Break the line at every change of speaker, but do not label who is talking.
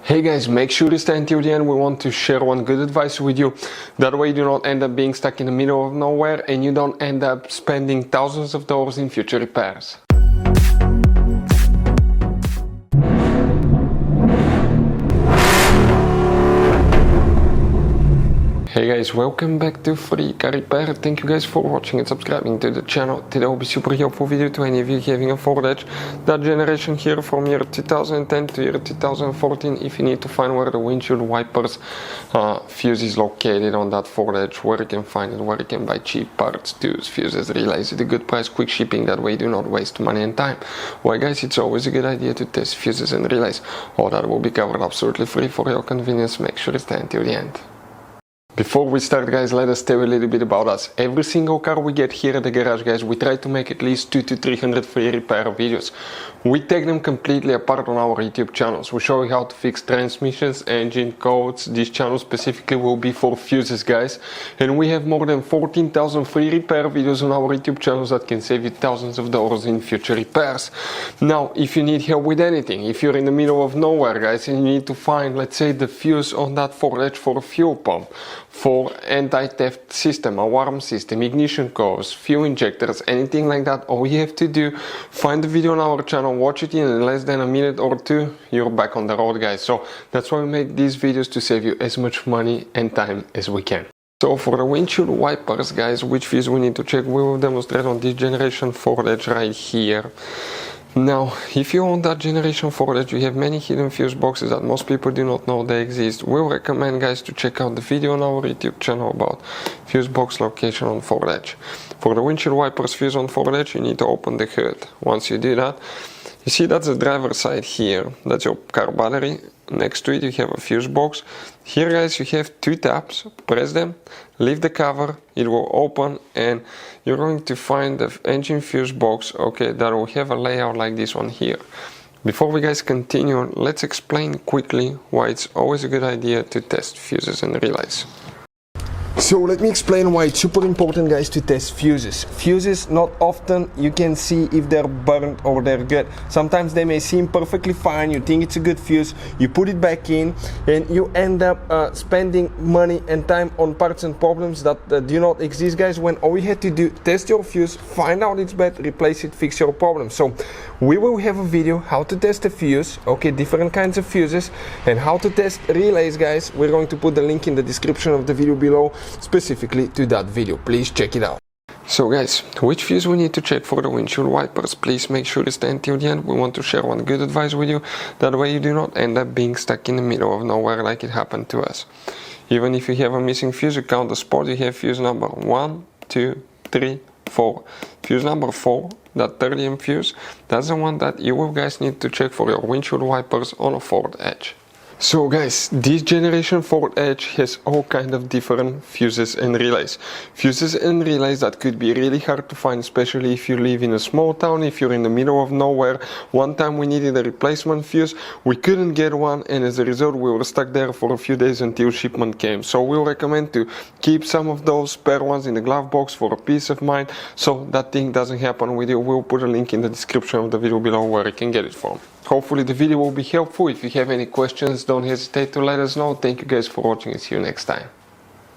Hey guys, make sure to stay until the end. We want to share one good advice with you. That way you do not end up being stuck in the middle of nowhere and you don't end up spending thousands of dollars in future repairs. Hey guys, welcome back to Free Car Repair. Thank you guys for watching and subscribing to the channel. Today will be super helpful video to any of you having a Ford Edge. That generation here from year 2010 to year 2014. If you need to find where the windshield wipers fuse is located on that Ford Edge, where you can find it, where you can buy cheap parts, tools, fuses, relays at a good price, quick shipping, that way you do not waste money and time. Well guys, it's always a good idea to test fuses and relays. All that will be covered absolutely free for your convenience. Make sure to stay until the end. Before we start guys, let us tell you a little bit about us. Every single car we get here at the garage guys, we try to make at least 200 to 300 free repair videos. We take them completely apart on our YouTube channels. We show you how to fix transmissions, engine codes. This channel specifically will be for fuses guys. And we have more than 14,000 free repair videos on our YouTube channels that can save you thousands of dollars in future repairs. Now, if you need help with anything, if you're in the middle of nowhere guys and you need to find, let's say, the fuse on that Ford Edge for a fuel pump, for anti-theft system, alarm system, ignition codes, fuel injectors, anything like that, all you have to do, find the video on our channel, watch it in less than a minute or two, you're back on the road guys. So that's why we make these videos, to save you as much money and time as we can. So for the windshield wipers guys, which fuse we need to check, we will demonstrate on this generation Ford Edge right here. Now, if you own that generation Ford Edge, you have many hidden fuse boxes that most people do not know they exist. We'll recommend guys to check out the video on our YouTube channel about fuse box location on Ford Edge. For the windshield wipers fuse on Ford Edge, you need to open the hood. Once you do that, you see that's the driver's side here. That's your car battery. Next to it you have a fuse box. Here guys you have two tabs. Press them, lift the cover, it will open and you're going to find the engine fuse box, okay, that will have a layout like this one here. Before we guys continue, let's explain quickly why it's always a good idea to test fuses and relays. So let me explain why it's super important guys to test fuses. Fuses, not often you can see if they're burnt or they're good. Sometimes they may seem perfectly fine, you think it's a good fuse, you put it back in and you end up spending money and time on parts and problems that do not exist guys, when all you had to do, test your fuse, find out it's bad, replace it, fix your problem. So we will have a video how to test a fuse, okay, different kinds of fuses, and how to test relays guys. We're going to put the link in the description of the video below specifically to that video. Please check it out. So guys, which fuse we need to check for the windshield wipers? Please make sure to stay until the end. We want to share one good advice with you. That way you do not end up being stuck in the middle of nowhere like it happened to us. Even if you have a missing fuse, you count the spot, you have fuse number 1, 2, 3, 4. Fuse number 4, that 30mm fuse, that's the one that you will guys need to check for your windshield wipers on a Ford Edge. So guys, this generation Ford Edge has all kind of different fuses and relays. Fuses and relays that could be really hard to find, especially if you live in a small town, if you're in the middle of nowhere. One time we needed a replacement fuse, we couldn't get one, and as a result we were stuck there for a few days until shipment came. So we'll recommend to keep some of those spare ones in the glove box for a peace of mind, so that thing doesn't happen with you. We'll put a link in the description of the video below where you can get it from. Hopefully the video will be helpful. If you have any questions, don't hesitate to let us know. Thank you guys for watching and see you next time.